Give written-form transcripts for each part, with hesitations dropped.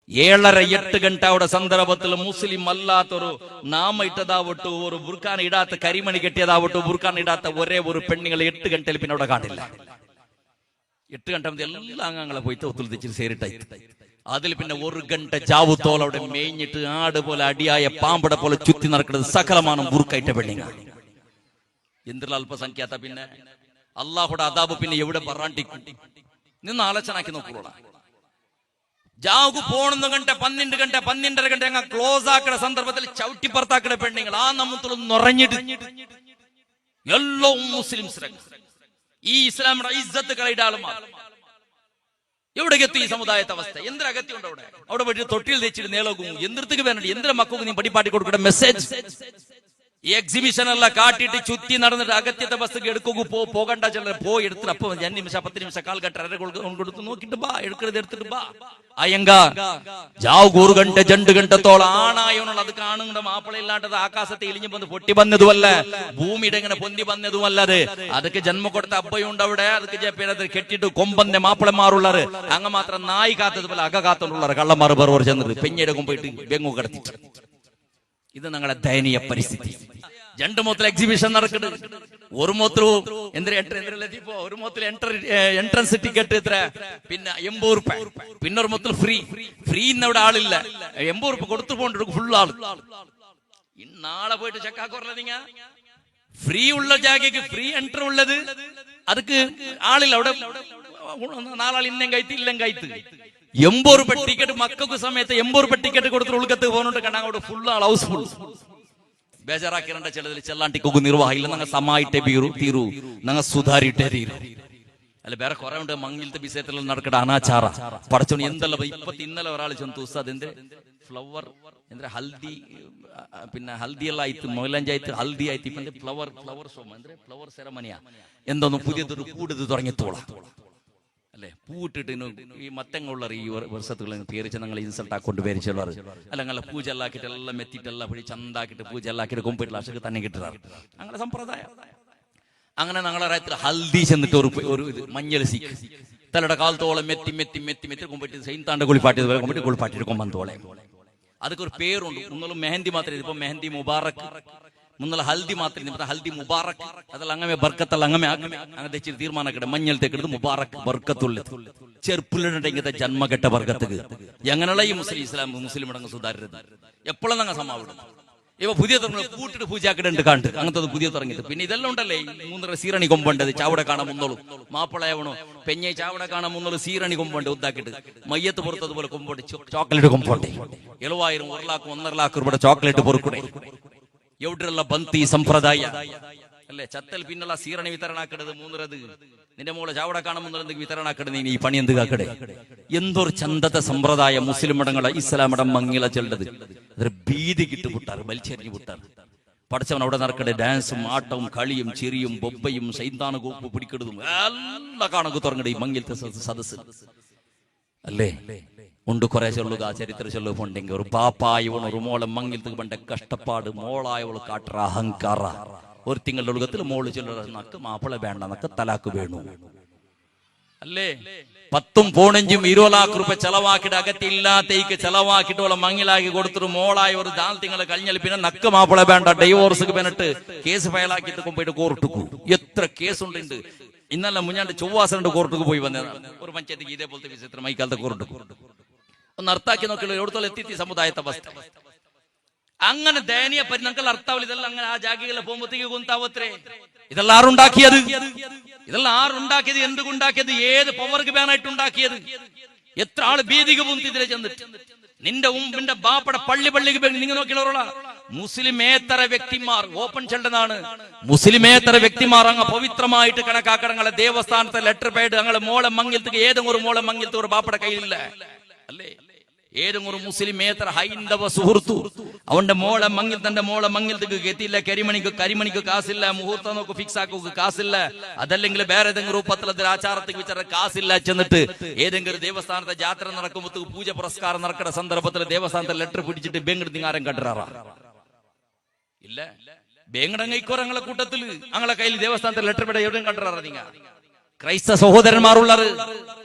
7:30-8 ಗಂಟೆ ಸಂದರ್ಭದಲ್ಲಿ ಮುಸ್ಲಿಂ ಅಲ್ಲಾತರು ನಾಮ ಇಟ್ಟದಾವಟ್ಟು ഒരു ബുർഖാൻ ഇടാത്ത കരിമണി കെട്ടിയതാവട്ടെ ബുർഖാൻ ഇടാത്ത ഒരേ ഒരു പെണ്ണുങ്ങൾ 8 ಗಂಟೆಯಲ್ಲಿ പിന്നെ അവിടെ കാണില്ല. 8 ಗಂಟೆ എല്ലാ അംഗങ്ങളെ പോയിട്ട് ഒത്തുൽ തെച്ചിട്ട് സേറിട്ടായി. അതിൽ പിന്നെ 1 ഗಂಟೆ ജാവുത്തോൾ അവിടെ മേഞ്ഞിട്ട് ആട് പോലെ അടിയായ പാമ്പട പോലെ ചുറ്റി നടക്കുന്നത് സകലമാനം ബുർക്കായിട്ട പെണ്ണുങ്ങൾ. എന്തിനുള്ള അല്പസംഖ്യാത്ത പിന്നെ അള്ളാഹുടെ അദാബ് പിന്നെ എവിടെ പറയാണ്ടിക്കും നിന്ന് ആലോചനാക്കി നോക്കൂടാ. ജാവു പോണെന്ന് ഗಂಟೆ 12 ಗಂಟೆ 12:30 ಗಂಟೆ അങ്ങ് ക്ലോസ് ആക്കുന്ന സന്ദർഭത്തിൽ ചവിട്ടി പുറത്താക്കുന്ന പെണ്ണുങ്ങൾ ആ നമ്മത്തുള്ള നിറഞ്ഞിട്ട് എല്ലാ മുസ്ലിംസ് ഈ ഇസ്ലാമിന്റെ ഇസ്സത്ത് കളയുടെ ആളുമാർ എവിടേക്ക് എത്തി? ഈ സമുദായത്തെ അവസ്ഥ എന്തൊരു അകത്യമുണ്ട് അവിടെ. അവിടെ പോയിട്ട് തൊട്ടിൽ തെച്ചിട്ട് നേലോകും എന്തിടത്തേക്ക് വേണ്ടി എന്തിനാ മക്കൾക്ക് നീ പടിപ്പാട്ടി കൊടുക്കണ മെസ്സേജ്. ഈ എക്സിബിഷൻ എല്ലാം കാട്ടിട്ട് ചുറ്റി നടന്നിട്ട് അകത്യത്തെ ബസ്സൊക്കെ എടുക്കുക പോകണ്ട ചിലർ പോയി എടുത്തിട്ട് അപ്പൊ 5 നിമിഷം 10 നിമിഷം കാൽ ഗಂಟೆ അര കൊടുത്ത് നോക്കിട്ട് ബാ എടുക്കരുത് എടുത്തിട്ട് ബാ അയ്യങ്ക ജാവ് 1 ಗಂಟೆ 2 ಗಂಟೆത്തോളം ആണായോണുള്ള അത് കാണുന്ന മാപ്പിള ഇല്ലാണ്ടത് ആകാശത്തെ ഇലിഞ്ഞു വന്ന് പൊട്ടി വന്നതുമല്ല ഭൂമിയുടെ ഇങ്ങനെ പൊന്തി വന്നതുമല്ലത് അതൊക്കെ ജന്മം കൊടുത്ത അബ്ബയുണ്ട് അവിടെ അതൊക്കെ കെട്ടിട്ട് കൊമ്പന്റെ മാപ്പിളമാറുള്ളത് അങ്ങ് മാത്രം നായി കാത്തതുപോലെ അക കാത്തോണ്ടുള്ളത് കള്ളന്മാർ വേറെ ചെന്നത് പെഞ്ഞയുടെ കൊമ്പിട്ട് ബെങ്ങു കിടത്തിട്ട്. ഇത് ഞങ്ങളുടെ ദയനീയ പരിസ്ഥിതി. 2 മൂത്തിൽ എക്സിബിഷൻ നടക്കുന്നത് ഒരു മൂത്തു ഒരു മൂത്തിൽ എൻട്രൻസ് ടിക്കറ്റ് എത്ര പിന്നെ 80 രൂപ പിന്നെ ഒരു മൂത്തിൽ ഫ്രീ ഇവിടെ ആളില്ല 80 രൂപ കൊടുത്തു പോകണ്ട ഫുൾ ആള്. നാളെ പോയിട്ട് ചെക്കാക്കോറല്ല നിങ്ങ ഫ്രീ ഉള്ള ജാഗയ്ക്ക് ഫ്രീ എൻട്രി ഉള്ളത് അതൊക്കെ ആളില്ല അവിടെ നാലാൾ ഇന്നും കയറ്റി ഇല്ലും കയറ്റ് 80 രൂപ ടിക്കറ്റ് മക്കൾക്ക് സമയത്ത് 80 രൂപ ടിക്കറ്റ് കൊടുത്തിട്ട് ഉൾക്കത്ത് പോകുന്നുണ്ട് കാണാൻ അവിടെ ഫുൾ ആൾ ഹൗസ് ഫുൾ ബേജാറാക്കിരണ്ട ചിലതിൽ ചെല്ലാണ്ടിക്കൊക്കെ നിർവാഹമില്ല ഞങ്ങൾ സമായിട്ടേ തീരൂ ഞങ്ങൾ സുധാരിട്ടേ തീരൂ അല്ല വേറെ കുറെ ഉണ്ട് മങ്ങിലത്തെ വിഷയത്തിലെല്ലാം നടക്കട്ടെ അനാചാര പടച്ചോണി എന്തെല്ലാം ഇപ്പൊ ഇന്നലെ ഒരാൾ ചെന്ന് ഉസ്താദ് എന്റെ ഫ്ലവർ എന്താ ഹൽദി പിന്നെ ഹൽദി എല്ലാം ആയിട്ട് മൊയിലഞ്ചായിട്ട് ഹൽദി ആയിട്ട് ഇപ്പൊ ഫ്ലവർ ഷോ എന്താ ഫ്ലവർ സെറമണിയാ എന്തോന്നും പുതിയതൊരു കൂടുതൽ തുടങ്ങിത്തോളാം അല്ലെ. പൂവിട്ടിട്ട് ഈ മത്തങ്ങളുള്ള ഈ വർഷത്തുകൾ പേരിച്ച് ഞങ്ങൾ ഇൻസൾട്ട് ആക്കൊണ്ട് പേരിച്ചുള്ളത് അല്ല ഞങ്ങളെ പൂജ എല്ലാക്കിട്ട് എല്ലാം മെത്തിട്ടെല്ലാം പിടി ചന്താക്കിട്ട് പൂജ എല്ലാക്കിട്ട് കൊമ്പിട്ട് അശക്ക് തന്നെ കിട്ടുന്നത് അങ്ങനെ സമ്പ്രദായം. അങ്ങനെ ഞങ്ങളെ റയത്തിൽ ഹൽദി ചെന്നിട്ട് ഒരു ഇത് മഞ്ഞൾ സീക്ക് തലയുടെ കാലത്തോളം മെത്തി കൊമ്പിട്ട് സൈന്താണ്ട് കുളിപ്പാട്ടിയത് കൊമ്പിട്ട് കുളിപ്പാട്ടിട്ട് കൊമ്പന്തോളെ അതൊക്കെ ഒരു പേരുണ്ട്. മുന്നോളം മെഹന്തി മാത്രമേ ഇപ്പൊ മെഹന്തി മുബാറക് മുന്നല്ല ഹൽദി മാത്രം ഹൽദി മുബാറക് അതെല്ലാം അങ്ങനെ ബർക്കത്തല്ല അങ്ങനെ അങ്ങനെ തെച്ചിട്ട് തീരുമാനക്കട്ടെ മഞ്ഞൾ തെക്കിടത് മുബാറക് ബർക്കത്തുള്ളത് ചെറുപ്പിലിടേണ്ട ഇങ്ങനത്തെ ജന്മഘട്ട ബർക്കത്തുക എങ്ങനെയുള്ള ഈ മുസ്ലിം ഇടങ്ങ് സുധാരരുത് എപ്പോഴും ഞങ്ങൾ സമാവിടും. ഇപ്പൊ പുതിയ കൂട്ടിട്ട് പൂജാക്കിടുണ്ട് കണ്ട് അങ്ങനത്തെ പുതിയ തുടങ്ങിയിട്ട് പിന്നെ ഇതെല്ലാം ഉണ്ടല്ലേ 3 സീരണി കൊമ്പുണ്ടത് ചാവടെ കാണാൻ മുന്നോളൂ മാപ്പിളയാവണോ പെഞ്ഞെ ചാവടെ കാണാൻ മുന്നോളൂ സീരണി കൊമ്പുണ്ട് ഉദ്ദാക്കിട്ട് മയ്യത്ത് പുറത്തതുപോലെ കൊമ്പോട്ട് ചോക്ലേറ്റ് കൊമ്പോട്ടെ 70,000 1 ലാഖ് 1.5 ലാഖ് രൂപയുടെ ചോക്ലേറ്റ് പൊറുക്കൂടെ എവിടെയുള്ള ബന്തി സമ്പ്രദായ അല്ലെ. ചത്തൽ പിന്നുള്ള സീരണി വിതരണാക്കടത് 3 നിന്റെ മോളെ ചാവട കാണുമ്പോൾ വിതരണാക്കടത് ഈ പണി എന്ത് കാക്കടെ എന്തൊരു ചന്തത്തെ സമ്പ്രദായ മുസ്ലിം മടങ്ങളെ ഇസ്ലാമിടം മങ്ങില ചെല്ലത് അതൊരു ഭീതി കിട്ടു വിട്ടാറ് വലിച്ചെറിഞ്ഞു വിട്ടാറ്. പഠിച്ചവൻ അവിടെ നടക്കട്ടെ ഡാൻസും ആട്ടവും കളിയും ചിരിയും ബൊബ്ബയും സൈന്താന കൂപ്പ് പിടിക്കെടുതും എല്ലാ കാണക്ക് തുറങ്ങടെ ഈ മങ്ങിലത്തെ സദസ് അല്ലേ. ഉണ്ട് കുറെ ചൊല്ലുക ചരിത്ര ചൊല്ലുക ഉണ്ടെങ്കിൽ ഒരു പാപ്പായവണ് ഒരു മോളെ മങ്ങിലത്തേക്ക് പണ്ട കഷ്ടപ്പാട് മോളായവള് കാട്ടറ അഹങ്കാറ ഒരു തിങ്കളുടെ ഒഴുകത്തിൽ മോള് ചൊല്ലുന്നക്ക് മാപ്പിള വേണ്ട എന്നൊക്കെ തലാക്ക് വേണു അല്ലേ. 10 പോണഞ്ചും 20 ലാഖ് രൂപ ചെലവാക്കിട്ട് അകത്തില്ലാത്തേക്ക് ചെലവാക്കിട്ട് ഓളെ മങ്ങിലാക്കി കൊടുത്തിട്ട് മോളായ ഒരു 4 തിങ്കൾ കഴിഞ്ഞാൽ പിന്നെ നക്ക് മാപ്പിള വേണ്ട ഡൈവോഴ്സ് പിന്നിട്ട് കേസ് ഫയലാക്കിട്ട് പോയിട്ട് കോർട്ടുക്കു എത്ര കേസുണ്ട്. ഇന്നല്ല മുഞ്ഞാണ്ട് ചൊവ്വാസണ്ട് കോർട്ടുക്ക് പോയി വന്നതാണ് ഒരു പഞ്ചായത്ത് ഇതേപോലത്തെ വിഷയത്തിൽ മൈക്കാലത്തെ കോർട്ടുക്ക് ഒന്ന് അർത്ഥാക്കി നോക്കിയുള്ള എവിടത്തോളം എത്തി സമുദായത്തെ അവസ്ഥ. അങ്ങനെ ദയനീയ പരിണങ്ങൾ അർത്ഥാവില്ല. ഇതെല്ലാം അങ്ങനെ ആ ജാഗികളെ പോകുമ്പോഴത്തേക്ക് കൊന്താവത്രേ ഇതെല്ലാം ആറുണ്ടാക്കിയത് എന്തുണ്ടാക്കിയത് ഏത് പവർക്ക് ബാനായിട്ട് ഉണ്ടാക്കിയത് എത്ര ആള് ഭീതിക്ക് പോകുന്നു ഇതിലെ ചെന്നിട്ട് നിന്റെ ബാപ്പടെ പള്ളിക്ക് നിങ്ങൾ നോക്കിയുള്ള മുസ്ലിമേതര വ്യക്തിമാർ ഓപ്പൺ ചെല്ലതാണ്. മുസ്ലിമേതര വ്യക്തിമാർ അങ്ങ് പവിത്രമായിട്ട് കണക്കാക്കടങ്ങളെ ദേവസ്ഥാനത്തെ ലെറ്റർ പേഡ് ഞങ്ങളെ മോളെ മങ്ങിലത്തേക്ക് ഏതെങ്കിലും ഒരു മോളെ മങ്ങിലത്തെ ഒരു ബാപ്പടെ കയ്യിലില്ല അല്ലേ. ഏതെങ്കിലും ഒരു മുസ്ലിമേതര ഹൈന്ദവ സുഹൃത്തു അവന്റെ മോളെ മങ്ങിൽ തന്റെ മോളെ മങ്ങിലത്തേക്ക് എത്തിയില്ല കരിമണിക്ക് കാസില്ല മുഹൂർത്തം നോക്ക് ഫിക്സ് ആക്കുക കാസില്ല അതല്ലെങ്കിൽ വേറെ ഏതെങ്കിലും രൂപത്തിൽ ആചാരത്തേക്ക് വെച്ചാൽ കാസില്ല ചെന്നിട്ട് ഏതെങ്കിലും ദേവസ്ഥാനത്തെ ജാത്ര നടക്കുമ്പോൾ പൂജ പുരസ്കാരം നടക്കുന്ന സന്ദർഭത്തിൽ ദേവസ്ഥാനത്തെ ലെറ്റർ പിടിച്ചിട്ട് ബെങ്കട് നിങ്ങാരം കണ്ടാറാ ഇല്ല. ബേങ്ങടങ്ങ ഇക്കോറങ്ങളെ കൂട്ടത്തില് ഞങ്ങളെ കയ്യിൽ ദേവസ്ഥാനത്തെ ലെറ്റർ പേട എവിടെയും കണ്ടാറാ നിങ്ങ ക്രൈസ്തവ സഹോദരന്മാരുള്ളത്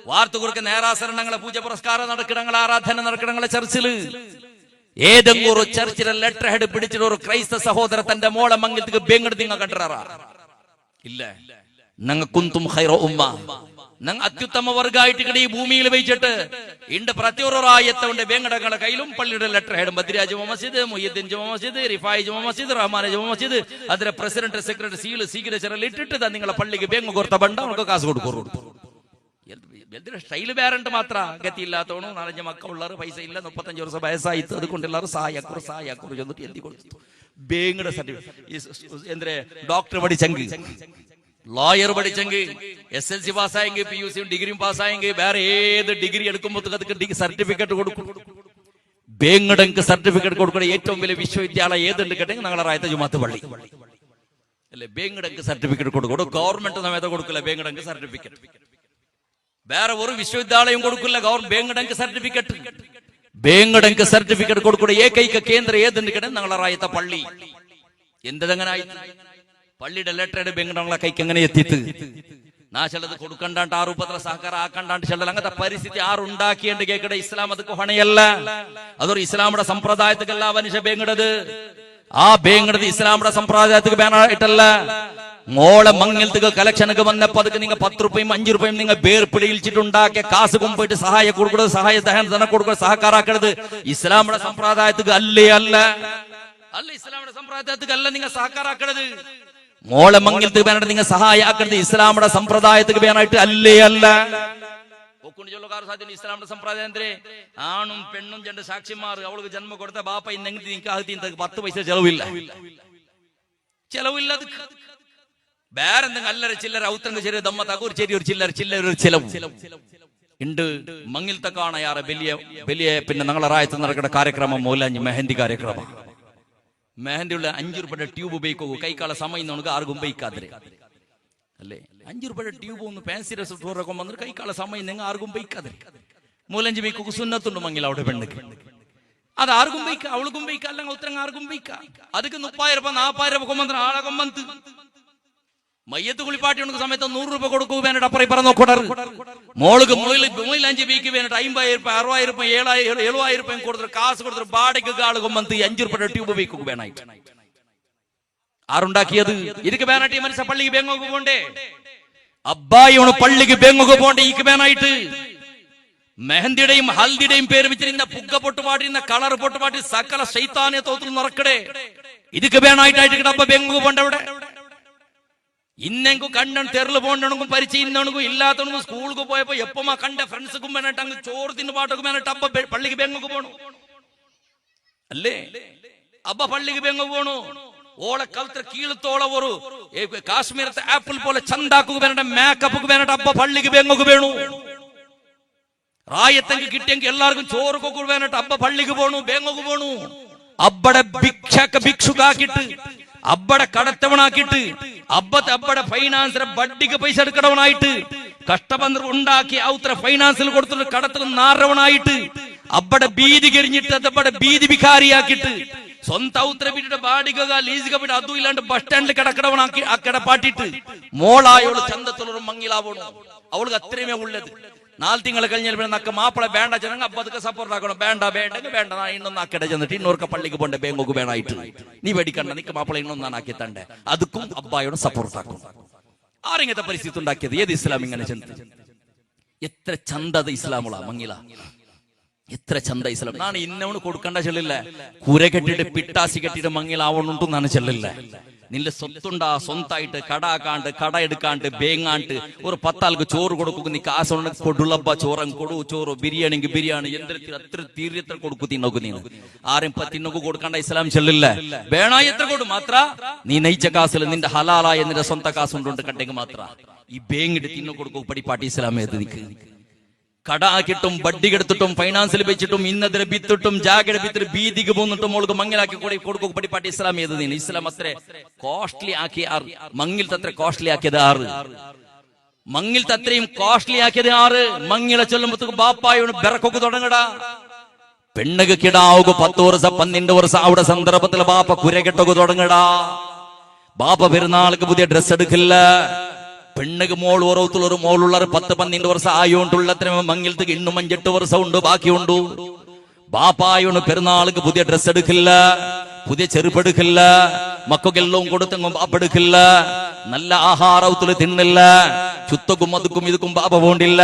വാർത്തുകുറുക്ക് നേരാസരണങ്ങളെ പൂജ പുരസ്കാരം നടക്കിടങ്ങളെ ആരാധന നടക്കിടങ്ങളെ ചർച്ചില് ഏതെങ്കിലും ഒരു ചർച്ചിലെ ലെറ്റർ ഹെഡ് പിടിച്ചിട്ട് ഒരു ക്രൈസ്തവ സഹോദര തന്റെ മോളെ മംഗലത്തേക്ക് ബേങ്ങെടുത്ത് നിങ്ങൾ കണ്ടിറാ ഇല്ല. ഞങ്ങൾ കുന്തും ഖൈറ ഉമ്മ, ഞങ്ങൾ അത്യുത്തമ വർഗമായിട്ട് ഈ ഭൂമിയിൽ വെച്ചിട്ട് ഇണ്ട് പ്രത്യേകത്തെ ബേങ്ങടങ്ങളുടെ കയ്യിലും പള്ളിയുടെ ലെറ്റർ ഹെഡ് ബദ്രിയ ജുമാ മസ്ജിദ്, മുയ്യദ്ദീൻ ജുമാ മസ്ജിദ്, റിഫായി ജുമാ മസ്ജിദ്, റഹ്മാൻ ജുമാ മസ്ജിദ്, അതിലെ പ്രസിഡന്റ് സെക്രട്ടറി സീല് സിഗ്നേച്ചറിൽ ഇട്ടിട്ട് നിങ്ങളെ പള്ളിക്ക് ബേങ്ങ് കൊടുത്ത ബണ്ട അവർക്ക് കാശ് കൊടുക്കും. സ്റ്റൈല് വേറണ്ട് മാത്ര ഗതിയില്ലാത്തോണു 4 മക്കളുള്ളവർ പൈസ ഇല്ല 35 വർഷം വയസ്സായി അതുകൊണ്ടുള്ളവർ സഹായക്കുറു ചെന്നിട്ട് എന്തി കൊടുത്തു ബേങ്ങയുടെ സർട്ടിഫിക്കറ്റ് എന്തിനെ ഡോക്ടർ പഠിച്ചെങ്കിൽ ലോയർ പഠിച്ചെങ്കിൽ SLC പാസ്സായെങ്കിൽ PUC ഡിഗ്രിയും പാസ്സായെങ്കിൽ വേറെ ഏത് ഡിഗ്രി എടുക്കുമ്പോൾ സർട്ടിഫിക്കറ്റ് കൊടുക്കും. ബേങ്ങടക്ക് സർട്ടിഫിക്കറ്റ് കൊടുക്കുന്ന ഏറ്റവും വലിയ വിശ്വവിദ്യാലയം ഏതുണ്ട് കേട്ടെങ്കിൽ ഞങ്ങളെ റായത്തെ ജുമാത്ത് പള്ളി അല്ലെ. ബേങ്ങടക്ക് സർട്ടിഫിക്കറ്റ് കൊടുക്കും. ഗവൺമെന്റ് സമയത്ത് കൊടുക്കില്ല ബേങ്ങടക്ക് സർട്ടിഫിക്കറ്റ്. വേറെ ഒരു വിശ്വവിദ്യാലയം കൊടുക്കില്ല ബേങ്ങടക്ക് സർട്ടിഫിക്കറ്റ്. ബേങ്ങടക്ക് സർട്ടിഫിക്കറ്റ് കൊടുക്കുന്ന ഏകൈക കേന്ദ്രം ഏതുണ്ട് കേട്ടെ ഞങ്ങളെ റായത്തെ പള്ളി. എന്തെങ്ങനെ പള്ളിയുടെ ലെറ്റർ ബേങ്ങടങ്ങളെ കൈക്ക് എങ്ങനെ എത്തിത്ത് നാ ചിലത് കൊടുക്കണ്ടാണ്ട് ആ രൂപത്തിലെ സഹകാരം ആക്കണ്ടാണ്ട് ചിലത് അങ്ങനത്തെ പരിസ്ഥിതി ആറുണ്ടാക്കിയുണ്ട് കേക്കടെ. ഇസ്ലാം അത് ഹണയല്ല, അതൊരു ഇസ്ലാമിയുടെ സമ്പ്രദായത്തിക്കല്ല മനുഷ്യ ബേങ്ങടത്. ആ ബേങ്ങടത് ഇസ്ലാമിയുടെ സമ്പ്രദായത്തിക്ക് ബേനായിട്ടല്ല. മോളെ മംഗലത്തേക്ക് കലക്ഷനൊക്കെ വന്നപ്പോ അതൊക്കെ നിങ്ങൾ 10 രൂപയും 5 രൂപയും നിങ്ങൾ വേർപിടിയിച്ചിട്ടുണ്ടാക്കിയ കാശ് കൊണ്ടുപോയിട്ട് സഹായം കൊടുക്കുന്നത്, സഹായ ധനം കൊടുക്കുന്നത്, സഹകാരാക്കണത് ഇസ്ലാമിയുടെ സമ്പ്രദായത്തിക്ക് അല്ലേ അല്ല അല്ല ഇസ്ലാമിയുടെ സമ്പ്രദായത്തിക്ക് അല്ല നിങ്ങൾ സഹകാരാക്കണത്. മോളെ മംഗലത്തേക്ക് വേണ്ട നിങ്ങൾ സഹായാക്കണത് ഇസ്ലാമിയുടെ സമ്പ്രദായത്തിക്ക് വേണമായിട്ട് അല്ലേ അല്ല. ഇസ്ലാമിന്റെ സമ്പ്രദായം ആണും പെണ്ണും 2 സാക്ഷിമാർ അവൾക്ക് ജന്മം കൊടുത്ത ബാപ്പ ഇന്നെങ്കിൽ 10 പൈസ ചെലവില്ല. വേറെ എന്തെങ്കിലും അല്ലര ചില്ലര ഔത്തങ്ക ചെറിയ ദമ്മ തകൂർ ചെറിയ ഒരു ചില്ലര ചിലവ് ഉണ്ട്. മംഗലത്തെ കാണാറ് വലിയ പിന്നെ ഞങ്ങളെ റായത്ത് നടക്കുന്ന കാര്യക്രമം മൗലാഞ്ചി മെഹന്തി കാര്യക്രമം. മെഹന്തി ഉള്ള 5 രൂപയുടെ ട്യൂബ് ഉപയോഗിക്കൂ. കൈക്കാളെ സമയം നമുക്ക് ആർക്കും ഉപയോഗിക്കാതെ അല്ലേ. 5 രൂപയുടെ ട്യൂബ് ഒന്ന് ഫാൻസി റെസ്റ്റോറൊക്കെ വന്നിട്ട് കൈക്കാളെ സമയം നിങ്ങൾ ആർക്കും ഉപയോഗിക്കാതെ മൂലഞ്ചി ബൈക്കു സുന്നത്തുണ്ട് മംഗല അവിടെ പെണ്ണുക്ക്. അത് ആർക്കും ഉപയോഗിക്കാം, അവൾക്കും ഉപയോഗിക്കാം, അല്ലെങ്കിൽ ഉത്തരം ആർക്കും ഉപയോഗിക്കാം. അതൊക്കെ 30,000 രൂപ 40,000 രൂപ കൊമ്പത്തിന് ആളെ കൊമ്പന്ത് മയ്യത്ത് കുളിപ്പാട്ടി ഉണ്ടെന്ന സമയത്ത് 100 രൂപ കൊടുക്കൂ വേണ്ടിട്ട് അപ്പുറം ഇപ്പറ നോക്കോടർ. മോൾക്ക് 5 വീക്ക് വേണ്ടിട്ട് 50,000 രൂപ 60,000 രൂപ 7,000 രൂപ കൊടുത്തിട്ട് കാശ് കൊടുത്തിട്ട് ബാടിക്ക് ആള് കൊമ്പന്ത് 5 രൂപയുടെ ട്യൂബ് വീക്ക് വേണായിട്ട് ആറുണ്ടാക്കിയത്. ഇതൊക്കെ വേണായിട്ട് മനുഷ്യ പള്ളിക്ക് ബേങ്ങോക്ക് പോണ്ടേ, അബ്ബായിയാണ് പള്ളിക്ക് ബേങ്ങോക്ക് പോണ്ടേ. ഈക്ക് വേണായിട്ട് മെഹന്തിയുടെയും ഹൽദിയുടെയും പേര് വെച്ചിരുന്ന പുക പൊട്ടുപാട്ടിരുന്ന കളർ പൊട്ടുപാട്ടി സകല ശൈത്താനെ തോത്തിൽ നിറക്കടേ. ഇതൊക്കെ വേണായിട്ടായിട്ട് അബ്ബ ബേങ്ങോക്ക് പോണ്ട. അവിടെ ഇന്നെങ്കും കണ്ണൻ തെരല് പോണ്ടണക്കും പരിചയുന്നണക്കും ഇല്ലാത്തണക്കും സ്കൂൾക്ക് പോയപ്പോ എപ്പമാ കണ്ട ഫ്രണ്ട്സുക്കും വേണിട്ട് അങ്ങ് ചോറ് തിന്നു പാട്ടൊക്കെ വേണിട്ട് അബ്ബ പള്ളിക്ക് ബേങ്ങൊക്കെ പോണു അല്ലേ. അബ്ബ പള്ളിക്ക് ബേങ്ങൊക്കെ പോണു. ഓളെ കലത്ര കീഴത്തോളെ ഒരു കാശ്മീരത്തെ ആപ്പിൾ പോലെ ചന്താക്കുക വേണ്ട മേക്കപ്പ് വേണിട്ട് അബ്ബ പള്ളിക്ക് ബേങ്ങൊക്കെ വേണു. റായത്തെങ്ക് കിട്ടിയെങ്കിൽ എല്ലാവർക്കും ചോറ് കൊക്കു വേണിട്ട് അബ്ബ പള്ളിക്ക് പോണു ബേങ്ങൊക്കെ പോണു. അബ്ബടെ ഭിക്ഷുക്കാക്കിട്ട് അബ്ബടെ കടത്തവണാക്കിട്ട് അബ്ബടെ ഫൈനാൻസിലെ ബഡ്ഡിക്ക് പൈസ എടുക്കണവനായിട്ട് കഷ്ടബന്ധം ഉണ്ടാക്കി ഔത്ര ഫൈനാൻസിൽ കൊടുത്തിട്ട് കടത്തിൽ നാറവനായിട്ട് അബ്ബടെ ഭീതി കരിഞ്ഞിട്ട് അബ്ബടെ ഭീതി വികാരിയാക്കിട്ട് സ്വന്തം ഔത്ര വീട്ടിന്റെ ബാടിക ലീസിക വീട് അതും ഇല്ലാണ്ട് ബസ് സ്റ്റാൻഡിൽ കിടക്കണവനാക്കി ആ കിടപ്പാട്ടിട്ട് മോളായോട് ചന്തത്തിലൊരു മങ്ങിലാവണു. അവൾക്ക് അത്രയുമേ ഉള്ളത്. 4 തിങ്കൾ കഴിഞ്ഞ നക്ക മാപ്പിളെ വേണ്ട ജനങ്ങൾ അപ്പൊ അതൊക്കെ സപ്പോർട്ട് ആക്കണം. വേണ്ട വേണ്ട ഇന്നൊന്ന് ആക്കിട ചെന്നിട്ട് ഇന്നോർക്ക് പള്ളിക്ക് പോണ്ടേ ബേങ്ങോക്ക് വേണായിട്ട് നീ പേടിക്കണ്ട നിക്ക് മാപ്പിള ഇന്നൊന്നാണ് ആക്കി തണ്ടേ. അതുക്കും അബ്ബായോട് സപ്പോർട്ട് ആക്കും. ആരെങ്ങനത്തെ പരിസ്ഥിതി ഉണ്ടാക്കിയത്? ഏത് ഇസ്ലാം ഇങ്ങനെ ചെന്ന് എത്ര ചന്തത് ഇസ്ലാമുള്ള മങ്ങില എത്ര ചന്ത ഇസ്ലാം. നാണ് ഇന്നവണ് കൊടുക്കേണ്ട ചെല്ലില്ല. കുര കെട്ടിട്ട് പിട്ടാസി കെട്ടിട്ട് മങ്ങിലാവണുണ്ടെന്നാണ് ചെല്ലില്ല. നിന്റെ സ്വത്തുണ്ടാ സ്വന്തമായിട്ട് കടാക്കാണ്ട് കട എടുക്കാണ്ട് ബേങ്ങാണ്ട് ഒരു 10 ആൾക്ക് ചോറ് കൊടുക്കും. നീ കാശുണ്ട് കൊടുളബ്ബ ചോറും കൊടു ചോറ് ബിരിയാണിക്ക് ബിരിയാണി യന്ത്രത്തിൽ അത്ര തീർത്ര കൊടുക്കു തിന്നോക്ക്. നീ ആരും തിന്നോക്ക് കൊടുക്കേണ്ട ഇസ്ലാം ചെല്ലില്ല. വേണായി എത്ര കൊടു മാത്ര നീ നയിച്ച കാസിൽ നിന്റെ ഹലാലായ നിന്റെ സ്വന്തം കാശുണ്ട് കണ്ടെങ്കിൽ മാത്ര ഈ ബേങ്ങിട്ട് തിന്നോ കൊടുക്കൂ പഠിപ്പാട്ടി ഇസ്ലാം ഏത് നിക്ക് കട ആക്കിയിട്ടും ബഡ്ഡി കെടുത്തിട്ടും ഫൈനാൻസിൽ വെച്ചിട്ടും ഇന്നതിനെ ബിത്തിട്ടും ജാഗയുടെ ബിത്തിട്ട് ഭീതിക്ക് പോന്നിട്ടും മോൾക്ക് മങ്ങിലാക്കി കൊടുക്കും പഠിപ്പാട്ടി ഇസ്ലാം ഏത് നീ ഇസ്ലാം അത്ര കോസ്റ്റ്ലി ആക്കി ആറ് മങ്ങിലത്തെ അത്ര കോസ്റ്റ്ലി ആക്കിയത് ആറ് മങ്ങിലത്തെ അത്രയും കോസ്റ്റ്ലി ആക്കിയത് ആറ് മങ്ങില ചൊല്ലുമ്പോ ബാപ്പായോട് ബെറക്കൊക്കെ തുടങ്ങടാ. പെണ്ണുക്ക് കിടാവുക 10 വർഷം 12 വർഷം അവിടെ സന്ദർഭത്തിൽ ബാപ്പ കുരകെട്ടൊക്കെ തുടങ്ങടാ. ബാപ്പ പെരുന്നാൾക്ക് പുതിയ ഡ്രസ് എടുക്കില്ല. പെണ്ണുക്ക് മോൾ ഓരോരുത്തർ മോളുള്ളവർ 10-12 വർഷം ആയോണ്ടുള്ളത്ര മങ്ങിലത്തേക്ക് ഇന്നും 5-8 വർഷം ഉണ്ട് ബാക്കിയുണ്ട്. ബാപ്പായോണ് പെരുന്നാൾക്ക് പുതിയ ഡ്രസ് എടുക്കില്ല, പുതിയ ചെരുപ്പെടുക്കില്ല, മക്കൊക്കെല്ലാം കൊടുത്തെങ്കും ബാപ്പെടുക്കില്ല, നല്ല ആഹാരത്തിൽ തിന്നില്ല, ചുത്തക്കും അതുക്കും ഇതുക്കും ബാപ്പ പോണ്ടില്ല,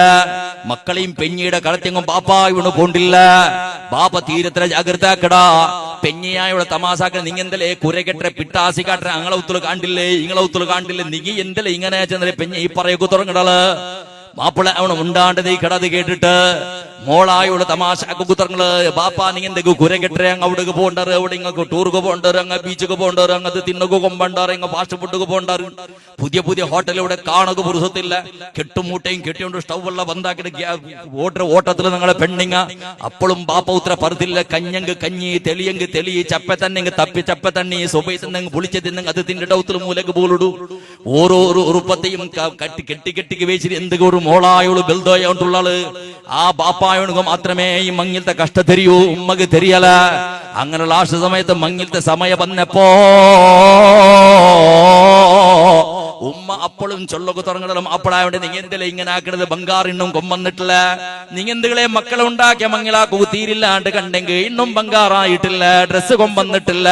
മക്കളെയും പെഞ്ഞിയുടെ കളത്തെങ്കും ബാപ്പായോണ് പോണ്ടില്ല. ബാപ്പ തീരത്തിലെ ജാഗ്രതാക്കടാ. പെഞ്ഞയായുടെ തമാസാക്ക നിങ്ങെന്തല്ലേ കുരകെട്ടെ പിട്ടാസി കാട്ടെ അങ്ങളൗത്തുలు കാണ്ടില്ലേ ഇങ്ങളൗത്തുలు കാണ്ടില്ലേ നിങ്ങി എന്തല്ലേ ഇങ്ങനെ ചെന്നേ പെഞ്ഞ ഈ പറയൊക്കെ തുടങ്ങടള്. മാപ്പിള അവണ് ഉണ്ടാണ്ടത് ഈ കടത് കേട്ടിട്ട് മോളായോട് തമാശ കുത്തങ്ങള് ബാപ്പാ നീ എന്തൊക്കെ കുരകെട്ടെ അങ്ങ് അവിടേക്ക് പോണ്ടാറ്, അവിടെ ഇങ്ങക്ക് ടൂർക്ക് പോണ്ടാറ്, അങ്ങ് ബീച്ചൊക്കെ പോണ്ടാറ്, അങ്ങത് തിന്നൊക്കെ കൊമ്പണ്ടാറ്, ഇങ്ങ ഫാസ്റ്റ് ഫുഡൊക്കെ പോണ്ടാറ്. പുതിയ പുതിയ ഹോട്ടലിവിടെ കാണുക പുരുഷത്തില്ല. കെട്ടുമൂട്ടയും കെട്ടിയോണ്ട് സ്റ്റൗവെള്ള ബന്ധാക്കിട്ട് ഓട്ടത്തിൽ നിങ്ങളെ പെണ്ണിങ്ങ അപ്പോഴും ബാപ്പ ഉത്തര പറത്തില്ല. കഞ്ഞങ്ക് കഞ്ഞി, തെളിയങ്ക് തെളി, ചപ്പ തന്നെ തപ്പി ചപ്പ തണ്ണി, സ്വഭ തിന്നെങ്ക് പുളിച്ച തിന്നെങ്ക് അത് തിന്റെ ഡൗത്തിൽ മൂലക്ക് പോലിടൂ. ഓരോ ഉറുപ്പത്തെയും കെട്ടി കെട്ടിക്ക് വെച്ചിട്ട് എന്തൊക്കെ മോളായോള് ബെൽദോയോണ്ടുള്ള ആള് ആ ബാപ്പായോണുക മാത്രമേ ഈ മങ്ങിലത്തെ കഷ്ട തെരിയൂ, ഉമ്മക്ക് തെരിയല. അങ്ങനെ ലാസ്റ്റ് സമയത്ത് മങ്ങിലത്തെ സമയം വന്നപ്പോ ഉമ്മ അപ്പോഴും ചൊല്ലൊക്കെ തുടങ്ങണം. അപ്പോഴായോണ്ട് നീ എന്തെല്ലാം ഇങ്ങനെ ആക്കണത്, ബംഗാർ ഇന്നും കൊമ്പന്നിട്ടില്ല, നീ എന്തുകളെ മക്കളെ ഉണ്ടാക്കിയ മങ്ങിലാക്കൂ തീരില്ലാണ്ട് കണ്ടെങ്കിൽ ഇന്നും ബംഗാറായിട്ടില്ല, ഡ്രസ്സ് കൊമ്പന്നിട്ടില്ല,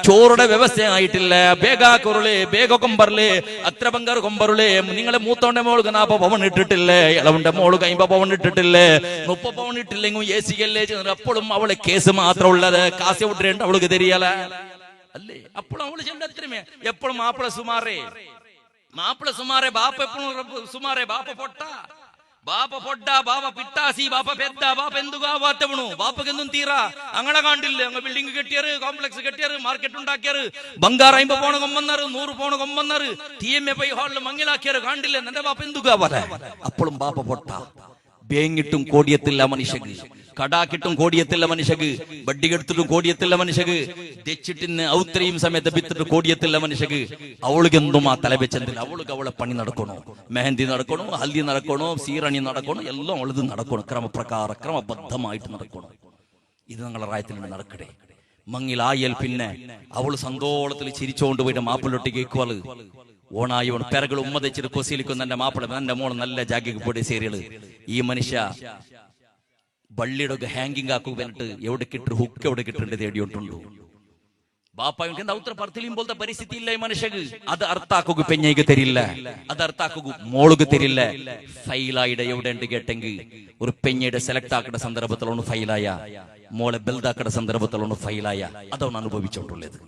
ചോറുടെ വ്യവസ്ഥ ആയിട്ടില്ല, ബേഗാ കുരുള് ബേഗ കൊമ്പറല് അത്ര ബംഗാർ കൊമ്പറുള്. നിങ്ങളെ മൂത്തോന്റെ മോൾക്ക് 40 പവൻ ഇട്ടിട്ടില്ലേ, ഇളവന്റെ മോൾക്ക് 50 പവൻ ഇട്ടിട്ടില്ലേ, 30 പവൻ ഇട്ടില്ലെങ്കിൽ എ സി അല്ലേ. അപ്പോഴും അവളെ കേസ് മാത്രം ഉള്ളത്, കാശ് വിട്ടിട്ടുണ്ട് അവൾക്ക് തെരിയല അല്ലേ. അപ്പോഴും അവള് ചെല്ലത്രമേ എപ്പോഴും മാപ്പിള സുമാറേ ബാപ്പ എപ്പോഴും സുമാറേ ബാപ്പ പൊട്ട ബാപ്പ പിട്ടാസി ബാപ്പ പെദ്ദ ബാപ്പ എന്തുകാവാത്തവണു ബാപ്പക്കെന്തും തീറ അങ്ങനെ കാണ്ടില്ലേ. അങ്ങ് ബിൽഡിംഗ് കെട്ടിയാറ്, കോംപ്ലക്സ് കെട്ടിയാറ്, മാർക്കറ്റ് ഉണ്ടാക്കിയാറ്, ബംഗാർ 50 പവൻ കൊമ്പന്നാറ്, 100 പവൻ കൊമ്പന്നാറ്, TMA ഹാളിൽ മങ്ങിലാക്കിയാറ് കാണ്ടില്ലേ. എന്റെ ബാപ്പ എന്തുകാവാല. അപ്പോഴും ബാപ്പ പൊട്ട. ബേങ്ങിട്ടും കോടിയത്തില്ല മനുഷ്യക്ക്, കടാക്കിട്ടും കോടിയത്തില്ല മനുഷ്യക്ക്, ബഡ്ഡികെടുത്തിട്ടും കോടിയത്തില്ല മനുഷ്യക്ക്, തെച്ചിട്ടിന് ഔത്രയും സമയത്ത് വിത്തിട്ട് കോടിയത്തില്ല മനുഷ്യക്ക്. അവൾക്ക് എന്തും ആ തലവെച്ചെന്തില്ല. അവൾക്ക് അവളെ പണി നടക്കണോ, മെഹന്തി നടക്കണോ, ഹൽദി നടക്കണോ, സീറണി നടക്കണോ, എല്ലാം അവളത് നടക്കണം. ക്രമബദ്ധമായിട്ട് നടക്കണം. ഇത് ഞങ്ങളെ റായത്തിൽ നടക്കട്ടെ. മങ്ങിലായൽ പിന്നെ അവള് സന്തോളത്തിൽ ചിരിച്ചോണ്ട് പോയിട്ട് മാപ്പിളൊട്ടി കേക്കുവള് ഓണായോൺ പെരകൾ ഉമ്മ തെച്ചിട്ട് കൊസിലിക്കുന്ന എന്റെ മാപ്പിള എന്റെ മോള് നല്ല ജാഗിക്ക് പോയി സീരിയല്. ഈ മനുഷ്യ ബള്ളിയുടെ ഹാങ്കിങ് ആക്കു പറഞ്ഞിട്ട് എവിടെ കിട്ടു ഹുക്ക് എവിടെ കിട്ടുണ്ട് തേടിയോട്ടുണ്ടു. ബാപ്പായുടെ ഉത്തര പറത്തിലും പോലത്തെ പരിസ്ഥിതി ഇല്ല ഈ മനുഷ്യക്ക്. അത് അർത്ഥാക്കുക പെഞ്ഞയ്ക്ക് തരില്ല, അത് അർത്ഥാക്കുക മോളുക്ക് തരില്ല. ഫൈലായുടെ എവിടെ ഉണ്ട് കേട്ടെങ്കിൽ ഒരു പെഞ്ഞയുടെ സെലക്ട് ആക്കേണ്ട സന്ദർഭത്തിലാണ് ഫൈലായ, മോളെ ബെൽദാക്കേണ്ട സന്ദർഭത്തിലാണ് ഫൈലായ. അതാണ് അനുഭവിച്ചോണ്ടുള്ളത്.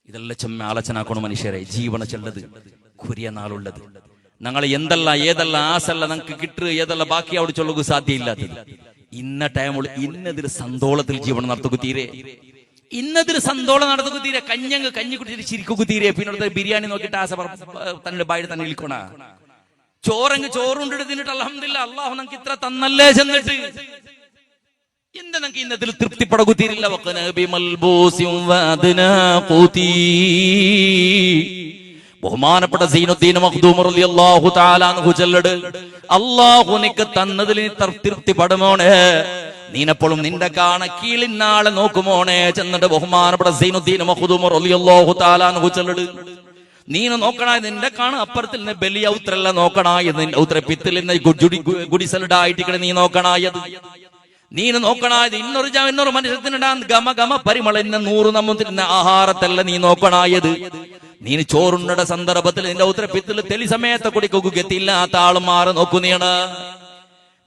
ഇതെല്ലാം ചെമ്മ ആലോചനാക്കണം മനുഷ്യരെ. ജീവന ചെല്ലത് കുരിയ നാളുള്ളത്. ഞങ്ങൾ എന്തെല്ലാം ഏതെല്ലാം ആസല്ല നമുക്ക് കിട്ടു, ഏതെല്ലാം ബാക്കി അവിടെ ചൊല്ലുക സാധ്യമില്ലാത്തത്. ഇന്ന ടൈമുള്ള ഇന്നതിൽ സന്തോളത്തിൽ ജീവനം നടത്തുക തീരെ, ഇന്നതിൽ സന്തോളം നടത്തുക തീരെ. കഞ്ഞങ്ങ് കഞ്ഞി കുട്ടിട്ട് ചിരിക്കുക തീരെ. പിന്നെ ബിരിയാണി നോക്കിയിട്ട് ആസ തന്നെ ബായി തന്നെ ഇരിക്കണ. ചോറങ്ങ് ചോറുണ്ടിട്ട് തിന്നിട്ട് അൽഹംദുലില്ലാ അള്ളാഹു നമുക്ക് ഇത്ര തന്നല്ലേ ചെന്നിട്ട് എന്താ നമുക്ക് ഇന്നതിൽ തൃപ്തിപ്പെടകു തീരില്ല. ബഹുമാനപ്പെട്ട സീനുദ്ദീൻ മഖ്ദൂം റളിയല്ലാഹു തആല അൻഹു ചൊല്ലട്, അല്ലാഹു നിനക്ക് തന്നതിൽ തൃപ്തിപ്പെടുമോണേ, നീനെപ്പോഴും നിന്റെ കാണ കീളിനാളെ നോക്കുമോണേ ചെന്നിട്ട് ബഹുമാനപ്പെട്ട സീനുദ്ദീൻ മഖ്ദൂം റളിയല്ലാഹു തആല അൻഹു ചൊല്ലട്, നീന നോക്കണായത് നിന്റെ കാണ അപ്പുറത്തിൽ നിന്ന് ബലി ഔത്രല്ല നോക്കണായത്, ഔത്ര പിത്തിൽ ഗുഡിസൽഡായിട്ട് നീ നോക്കണായത്, നീന നോക്കണായത് ഇന്നൊരു മനുഷ്യത്തിനിടാൻ ഗമ ഗമ പരിമളന്ന 100 നമ്മ ആഹാരത്തല്ല നീ നോക്കണായത്. നീന് ചോറുണ്ടയുടെ സന്ദർഭത്തിൽ നിന്റെ ഉത്തരപ്പിത്തിൽ തെളി സമയത്തെ കുടിക്കൊക്കെത്തില്ലാത്ത ആളുമാരെ നോക്കുന്നതാണ്.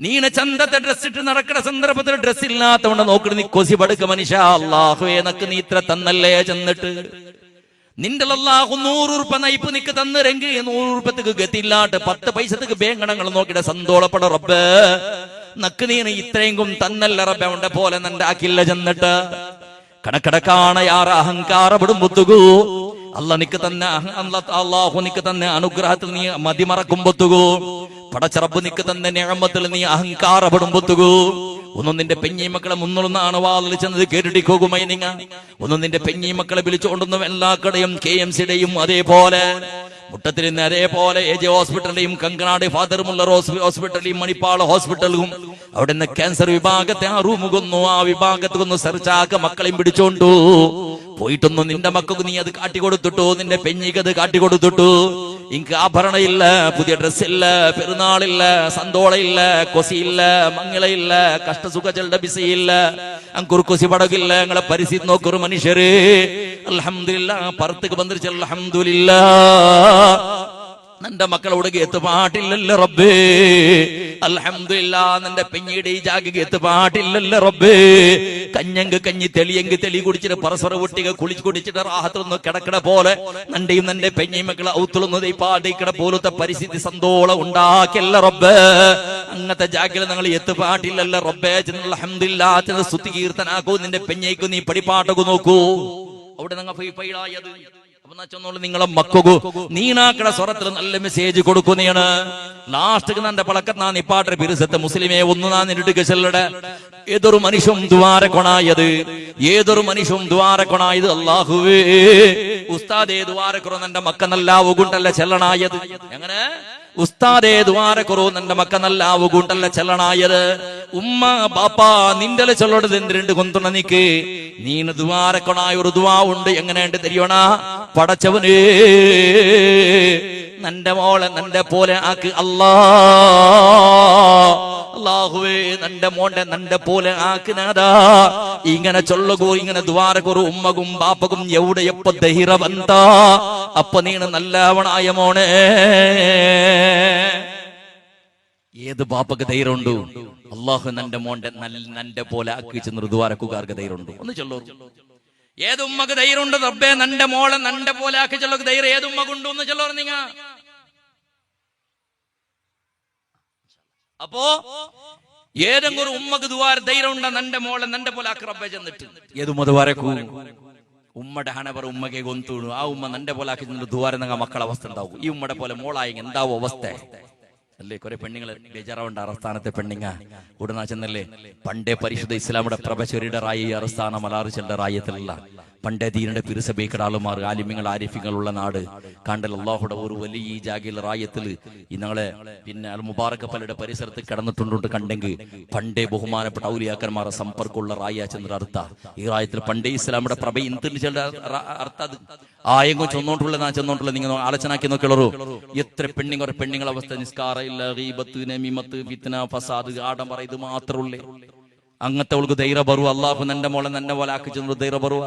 നീന ചന്തത്തെ ഡ്രസ് ഇട്ട് നടക്കുന്ന സന്ദർഭത്തിൽ ഡ്രസ് ഇല്ലാത്തവണ്ടെ നോക്കണ നീ കൊസി പടുക്ക മനുഷ്യ. അല്ലാഹുവേ നക്ക് നീ ഇത്ര തന്നല്ലേ ചെന്നിട്ട് നിന്റെ അല്ലാഹു 100 ഉറുപ്പ നയിപ്പ് നിക്ക് തന്നിരെങ്കിൽ 100 ഉറുപ്പത്തേക്ക് ഗതിയില്ലാട്ട് 10 പൈസത്തേക്ക് ബേങ്കണങ്ങൾ നോക്കിയിട്ട് സന്തോളപ്പെട റബ്ബേ നക്ക് നീ ഇത്രയും തന്നല്ല റബ്ബെ അവന്റെ പോലെ നണ്ടാക്കില്ല ചെന്നിട്ട് കണക്കടക്കാണ് യാറ അഹങ്കാരപ്പെടും ബുദ്ധികൂ. അല്ലാഹു നിക്ക് തന്നെ അനുഗ്രഹത്തിൽ നീ മതിമറക്കുമ്പൊത്തുകൂ. പടച്ചറബ് നിക്ക് തന്നെ നിഅമത്തിൽ നീ അഹങ്കാരപ്പെടുമ്പൊത്തുകൂ. ഒന്നും നിന്റെ പെഞ്ഞി മക്കളെ മുന്നൊന്നാണ് വാതിൽ ചെന്നത് കേട്ടിടിക്കുമായി നിങ്ങ. ഒന്നും നിന്റെ പെഞ്ഞി മക്കളെ വിളിച്ചുകൊണ്ടൊന്നും എല്ലാ കടയും KMCയുടെയും അതേപോലെ മുട്ടത്തിൽ നിന്ന് അതേപോലെ AJ ഹോസ്പിറ്റലിലെയും കങ്കനാട് ഫാദർ മുല്ലർ ഹോസ്പിറ്റലിലും മണിപ്പാൾ ഹോസ്പിറ്റലും അവിടെ നിന്ന് ക്യാൻസർ വിഭാഗത്തെ ആ റൂമുകൊന്നു, ആ വിഭാഗത്തൊന്ന് സെർച്ചാക്ക മക്കളെയും പിടിച്ചോണ്ടു പോയിട്ടൊന്നും നിന്റെ മക്കൾക്ക് നീ അത് കാട്ടിക്കൊടുത്തിട്ടു, നിന്റെ പെഞ്ഞിക്ക് അത് കാട്ടിക്കൊടുത്തിട്ടു. ഇങ്ങക്ക് ആഭരണമില്ല, പുതിയ ഡ്രസ്സില്ല, പെരുന്നാളില്ല, സന്തോളയില്ല, കൊസിയില്ല, മംഗളയില്ല, കഷ്ടസുഖങ്ങളുടെ ബിസിയില്ല, അങ്കുർ കൊസി പടകില്ല. നിങ്ങളെ പരിസ്ഥിതി നോക്കൊരു മനുഷ്യര് അൽഹംദുലില്ലാ പറത്തേക്ക് ബന്ധിച്ച അൽഹംദുലില്ലാ. നിന്റെ മക്കളോട് ഗേത്ത് പാട്ടില്ലല്ലോ റബ്ബേ, അൽഹംദുലില്ലാ. നിന്റെ പെഞ്ഞിയുടെ ഈ ജാഗ ഗേത്ത് പാട്ടില്ലല്ലോ റബ്ബേ. കഞ്ഞങ്ക് കഞ്ഞി തെളിയെങ്ക് തെളി കുടിച്ചിട്ട് പരസ്പര കുട്ടിക കുളിച്ച് കുടിച്ചിട്ട് റാഹത്തൊന്ന് കിടക്കണ പോലെ നിന്റെയും നിന്റെ പെഞ്ഞി മക്കളെ ഔത്തുളുന്നത് ഈ പാടിക്കണ പോലത്തെ പരിസ്ഥിതി സന്തോളം ഉണ്ടാക്കിയല്ല റബ്ബേ. അങ്ങനത്തെ ജാഗിൽ നിങ്ങൾ എത്ത് പാട്ടില്ലല്ലോ റബ്ബേ. അൽഹംദുലില്ലാ സ്തുതി കീർത്തനാക്കൂ. നിന്റെ പെഞ്ഞയ്ക്കു നീ പടിപ്പാട്ടകു നോക്കൂ. അവിടെ നിങ്ങൾ ഫൈഫൈഡായത് നിങ്ങളെ മക്കു നീനാക്കട സ്വരത്തിൽ നല്ല മെസ്സേജ് കൊടുക്കുന്നതാണ്. ലാസ്റ്റ് നന്റെ പളക്കത്ത് നാ നിപ്പാട്ടെ പിരിസത്തെ മുസ്ലിമെ ഒന്ന് നാ നിന്നിട്ട് ചെല്ലടെ. ഏതൊരു മനുഷ്യൻ ദ്വാര കൊണായത്, ഏതൊരു മനുഷ്യൻ ദ്വാര കൊണായത് അല്ലാഹുവേ ഉസ്താദേ ദ്വാര കുറോ നിന്റെ മക്ക നല്ലാവുകൊണ്ടല്ല ചെല്ലണായത്. എങ്ങനെ ഉസ്താദേ ദ്വാര കുറോ നിന്റെ മക്ക നല്ലാവുകൊണ്ടല്ല ചെല്ലണായത്. ഉമ്മ ബാപ്പാ നിന്റെ ചൊല്ലടത് എന്തിരണ്ട് കൊന്തുണ നിക്ക് നീന് ദ്വാരക്കൊണായ ഒരു ദ്വാ ഉണ്ട്. എങ്ങനെയുണ്ട് തെരിയണ? പടച്ചവനേ നിന്റെ മോളെ നിന്റെ പോലെ ആക്ക് അല്ലാ. അല്ലാഹുവേ നിന്റെ മോന്റെ നിന്റെ പോലെ ആക്കിനാദാ. ഇങ്ങനെ ചൊല്ലുകൂ, ഇങ്ങനെ ദ്വാരകൊരു ഉമ്മകും ബാപ്പകും എവിടെ എപ്പ ധൈര്യവന്ത അപ്പൊ നീണ് നല്ലവണായ മോനെ. ഏത് ബാപ്പക്ക് ധൈര്യമുണ്ടു? അള്ളാഹു നന്റെ മോന്റെ നന്റെ പോലെ ആക്കി ചെന്ന് ദ്വാരക്കുകാർക്ക് ധൈര്യമുണ്ട്. ഒന്ന് ചൊല്ലൂ. ഏത് ഉമ്മക്ക് ധൈര്യമുണ്ട്? റബ്ബേ നന്റെ മോളെ നന്റെ പോലെ ആക്കി ചൊല്ലക്ക് ധൈര്യം ഏത് ഉമ്മക്കുണ്ടു എന്ന് ചൊല്ലോ നിങ്ങ. അപ്പോ ഏതെങ്കിലും ഒരു ഉമ്മക്ക് ദ്വാര ധൈര്യം ഉണ്ട നന്റെ മോളെ നന്റെ പോലെ ആക്കി റബ്ബേ ചെന്നിട്ട് ഏത് ഉമ്മ ദ്വാരക്കൂ? ഉമ്മയുടെ ഹണവർ ഉമ്മക്കെ ഗൊന്തൂണു. ആ ഉമ്മ നന്റെ പോലെ ആക്കി ചെന്നിട്ട് ദ്വാര നിങ്ങ മക്കളെ അവസ്ഥ ഉണ്ടാവും. ഈ ഉമ്മയുടെ പോലെ മോളായി എന്താവോ അവസ്ഥ അല്ലേ? കുറെ പെണ്ണുങ്ങള് ബേജാറാവേണ്ട. അറസ്ഥാനത്തെ പെണ്ണുങ്ങ ഉടനാ ചെന്നല്ലേ പണ്ടേ പരിശുദ്ധ ഇസ്ലാമിയുടെ പ്രഭചരിയുടെ റായി അറസ്ഥാന മലാറിച്ചന്റെ റായത്തിലുള്ള പണ്ടേ ദീനിന്റെ പിരിസബേക്കട ആളുമാർ ആലിമ്യങ്ങൾ ആരിഫ്യങ്ങൾ ഉള്ള നാട് കണ്ടൽ അള്ളാഹുടെ ഒരു വലിയ ഈ ജാഗയിൽ റായത്തിൽ ഈ ഞങ്ങളെ പിന്നെ അൽ മുബാറക് പള്ളിയുടെ പരിസരത്ത് കിടന്നിട്ടുണ്ട് കണ്ടെങ്കിൽ പണ്ടേ ബഹുമാനപ്പെട്ട ഔലിയാക്കന്മാരെ സമ്പർക്കമുള്ള റായ ചന്ദ്ര അർത്ഥ ഈ റായത്തിൽ പണ്ടേ ഇസ്ലാമിയുടെ പ്രഭ ഇന്ത്യൻ അർത്ഥ അത് ആയെങ്കും ചെന്നോണ്ടുള്ള നാ ചെന്നോണ്ടുള്ള നിങ്ങൾ ആലോചനാക്കി നോക്കിയുള്ളൂ. എത്ര പെണ്ണുങ്ങളെ അവസ്ഥ നിസ്കാര ഇല്ല, ഗീബത്ത്, നമീമത്ത്, ഫിത്ന, ഫസാദ്, ആഡംബര ഇത് മാത്രമുള്ളേ. അങ്ങനത്തെ അവൾക്ക് ധൈര്യ ബറുവ. അള്ളാഹു നന്റെ മോളെ നന്നെ പോലെ ആക്കി ചെന്നു ധൈര്യ ബറുവ.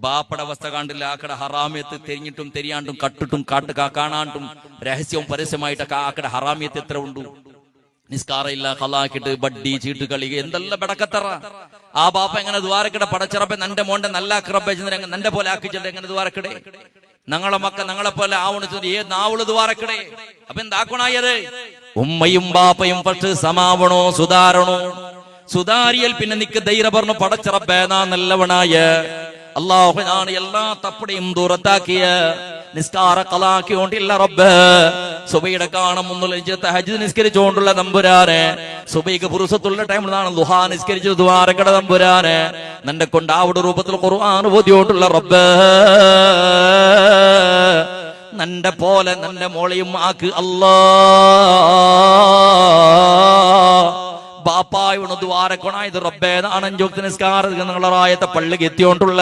ബാപ്പയുടെ അവസ്ഥ കണ്ടില്ല. ആക്കട ഹറാമിയത്ത് തെരിഞ്ഞിട്ടും തെരിയാണ്ടും കട്ടിട്ടും കാണാണ്ടും രഹസ്യവും പരസ്യമായിട്ടൊക്കെ ആക്കട ഹറാമിയത്ത് എത്ര ഉണ്ട്. നിസ്കാര ഇല്ല, ഖലാക്കിട്ട് ബഡ്ഡി ചീട്ട് കളി എന്തെല്ലാം ബടക്കത്തറ. ആ ബാപ്പ എങ്ങനെ ദ്വാരക്കടെ പടച്ചിറപ്പെ നന്റെ മോന്റെ നല്ല അക്രബെ നന്റെ പോലെ ആക്കിച്ചിട്ട് എങ്ങനെ ദ്വാരക്കടെ? ഞങ്ങളെ മക്ക ഞങ്ങളെ പോലെ ആവണിച്ചത് ഏത് നാവള് ദ്വാരക്കടെ? അപ്പൊ എന്താക്കണായത്? ഉമ്മയും ബാപ്പയും പക്ഷെ സമാവണോ സുധാരണോ? സുധാരിയൽ പിന്നെ നിക്ക് ധൈര്യ പറഞ്ഞു പടച്ചിറപ്പേ നാ നല്ലവനായ അള്ളാഹുനാണ് എല്ലാ തപ്പടയും ദൂരത്താക്കിയ നിസ്കാര കളാക്കിയോണ്ടില്ല റബ്ബ്. സുബൈയുടെ കാണും തഹജ്ജുദ് നിസ്കരിച്ചുകൊണ്ടുള്ള തമ്പുരാനെ, സുബൈക്ക് പുരുഷത്തുള്ള ടൈമിലാണ് ദുഹാ നിസ്കരിച്ചു ദ്വാരക്കട തമ്പുരാനെ നിന്റെ കൊണ്ട് അവിടെ രൂപത്തിൽ ഖുർആൻ ഓതിയോണ്ടുള്ള റബ്ബ്. നന്റെ പോലെ നന്റെ മോളെയും ആക്ക് അല്ലാ. ബാപ്പായോട് ദ്വാരക്കൊണായത് റബ്ബേ നാണഞ്ചോക്തി നിസ്കാരത്തെ പള്ളിക്ക് എത്തിയോണ്ടുള്ള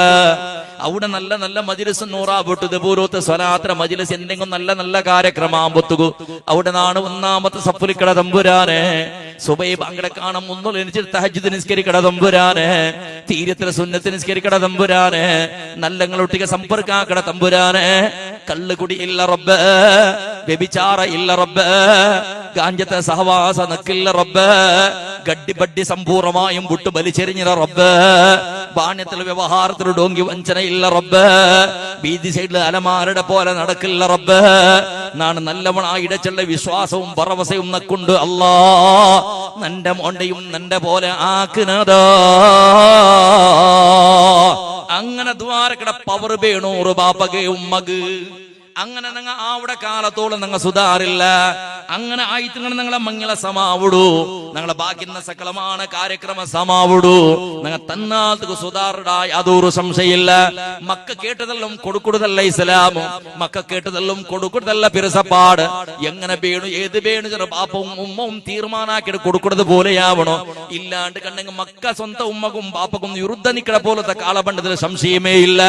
അവിടെ നല്ല നല്ല മജിലിസ് നൂറാപൊട്ടത് പൂരോത്ത് സ്വലാത്ര മജിലിസ് എന്തെങ്കിലും നല്ല നല്ല കാര്യക്രമാമ്പൊത്തുകു അവിടെ നാണ് ഒന്നാമത്തെ സഫുലിക്കട തമ്പുരാനെ. സുബൈ ബാങ്കടെ കാണാൻ മുന്നോട്ട് എനിക്ക് തഹജ്ജുദ് നിസ്കരിക്കട തമ്പുരാനെ, തീരത്തിലെ സുന്നത്ത് നിസ്കരിക്കട തമ്പുരാനെ, നല്ലങ്ങളൊട്ടിക സമ്പർക്കാക്കട തമ്പുരാനെ. കള്ളുകുടി ഇല്ല റബ്ബ്, വ്യഭിചാര ഇല്ല റബ്ബ്, ഗാഞ്ചത്തെ സഹവാസ നക്കില്ല റബ്ബ്, ഗഡ്ഡി ബഡ്ഡി സമ്പൂർണമായും വിട്ടു ബലിച്ചെറിഞ്ഞ റബ്ബ്, ബാണ്യത്തിൽ വ്യവഹാരത്തിൽ ഡോങ്കി വഞ്ചനയില്ല റബ്ബ്, ബീദി സൈഡിൽ അലമാരുടെ പോലെ നടക്കില്ല റബ്ബ്. നാണ് നല്ലവണായി ഇടച്ചുള്ള വിശ്വാസവും പറവസയും നക്കൊണ്ട് അല്ലാ നന്റെ മോണ്ടെയും നന്റെ പോലെ ആക്കുന്നതാ. അങ്ങനെ ദ്വാരക്കട പവർ വേണൂറ് ബാപ്പകെ ഉമ്മക്. അങ്ങനെ നിങ്ങ അവിടെ കാലത്തോളം നിങ്ങൾ സുധാരില്ല. അങ്ങനെ ആയിട്ട് നിങ്ങളെ മംഗള സമാവിടൂ, നിങ്ങളെ ബാക്കിന്ന സകലമാണ് കാര്യക്രമ സമാവിടൂ. നിങ്ങൾ തന്നാൾക്ക് സുധാറുടെ യാതൊരു സംശയമില്ല. മക്ക കേട്ടതെല്ലാം കൊടുക്കുന്നതല്ല ഇസ്ലാമും, മക്ക കേട്ടതെല്ലാം കൊടുക്കുന്നതല്ല പിരസപ്പാട്. എങ്ങനെ വേണു ഏത് വേണു ചെറു ബാപ്പവും ഉമ്മവും തീർമാനാക്കിയിട്ട് കൊടുക്കുന്നത് പോലെയാവണോ. ഇല്ലാണ്ട് കണ്ടെങ്കിൽ മക്ക സ്വന്തം ഉമ്മക്കും ബാപ്പക്കും യുദ്ധ നിക്കട പോലത്തെ കാലപണ്ടത്തിൽ സംശയമേ ഇല്ല.